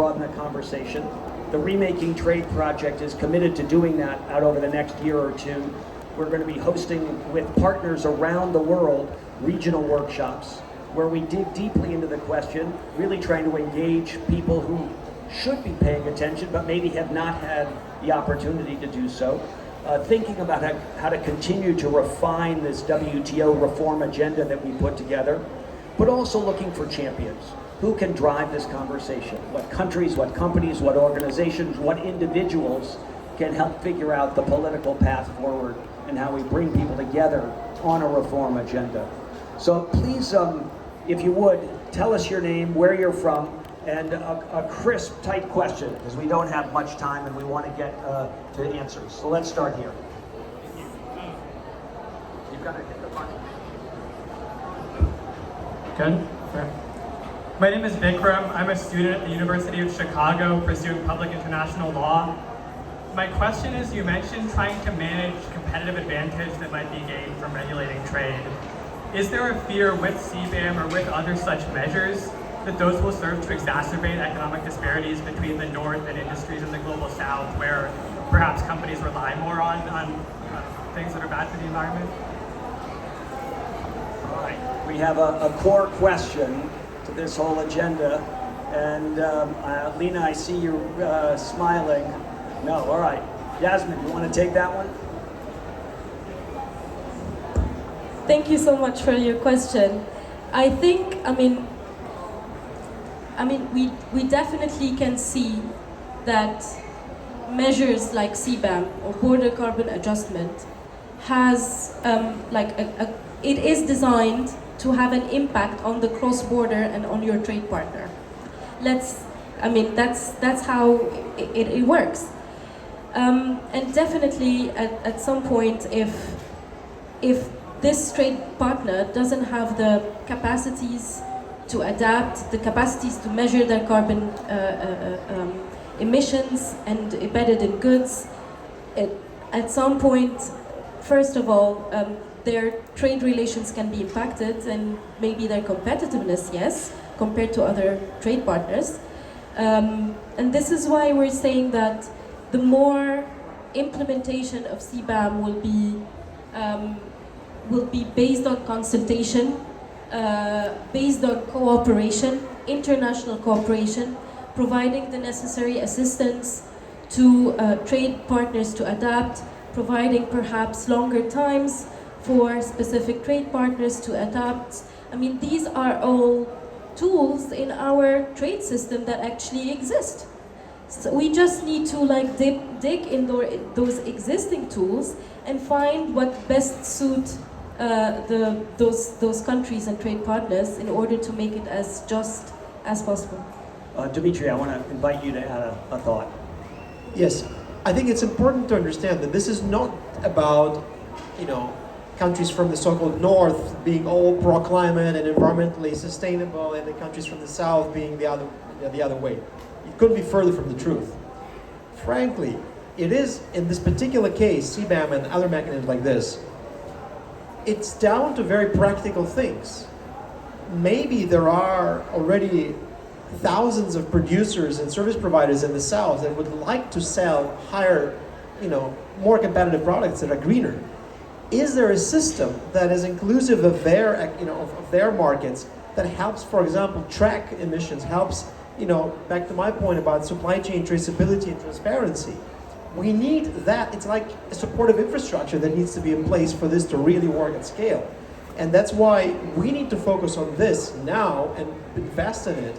broaden the conversation. The Remaking Trade Project is committed to doing that out over the next year or two. We're going to be hosting with partners around the world regional workshops where we dig deeply into the question, really trying to engage people who should be paying attention but maybe have not had the opportunity to do so. Thinking about how to continue to refine this WTO reform agenda that we put together, but also looking for champions. Who can drive this conversation? What countries, what companies, what organizations, what individuals can help figure out the political path forward and how we bring people together on a reform agenda. So please, if you would, tell us your name, where you're from, and a crisp, tight question, because we don't have much time and we want to get to answers. So let's start here. You've got to hit the button. Good? Fair. My name is Vikram. I'm a student at the University of Chicago pursuing public international law. My question is, you mentioned trying to manage competitive advantage that might be gained from regulating trade. Is there a fear with CBAM or with other such measures that those will serve to exacerbate economic disparities between the North and industries in the global South, where perhaps companies rely more on things that are bad for the environment? All right. We have a core question to this whole agenda, and Lina, I see you smiling. No, all right. Yasmin, you want to take that one? Thank you so much for your question. I think, we definitely can see that measures like CBAM or border carbon adjustment has it is designed to have an impact on the cross-border and on your trade partner. That's how it works. And definitely at some point, if this trade partner doesn't have the capacities to adapt, the capacities to measure their carbon emissions and embedded in goods, at some point, first of all, their trade relations can be impacted, and maybe their competitiveness, yes, compared to other trade partners. And this is why we're saying that the more implementation of CBAM will be based on consultation, based on cooperation, international cooperation, providing the necessary assistance to trade partners to adapt, providing perhaps longer times for specific trade partners to adapt. These are all tools in our trade system that actually exist. So we just need to dig in those existing tools and find what best suit those countries and trade partners in order to make it as just as possible. Dmitry, I want to invite you to add a thought. Yes, I think it's important to understand that this is not about, countries from the so-called North being all pro-climate and environmentally sustainable, and the countries from the South being the other way. It couldn't be further from the truth. Frankly, it is, in this particular case, CBAM and other mechanisms like this, it's down to very practical things. Maybe there are already thousands of producers and service providers in the South that would like to sell higher, more competitive products that are greener. Is there a system that is inclusive of their markets that helps, for example, track emissions, helps, back to my point about supply chain traceability and transparency? We need that. It's like a supportive infrastructure that needs to be in place for this to really work at scale. And that's why we need to focus on this now and invest in it.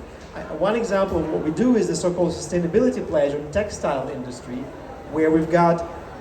One example of what we do is the so-called sustainability pledge on the textile industry, where we've got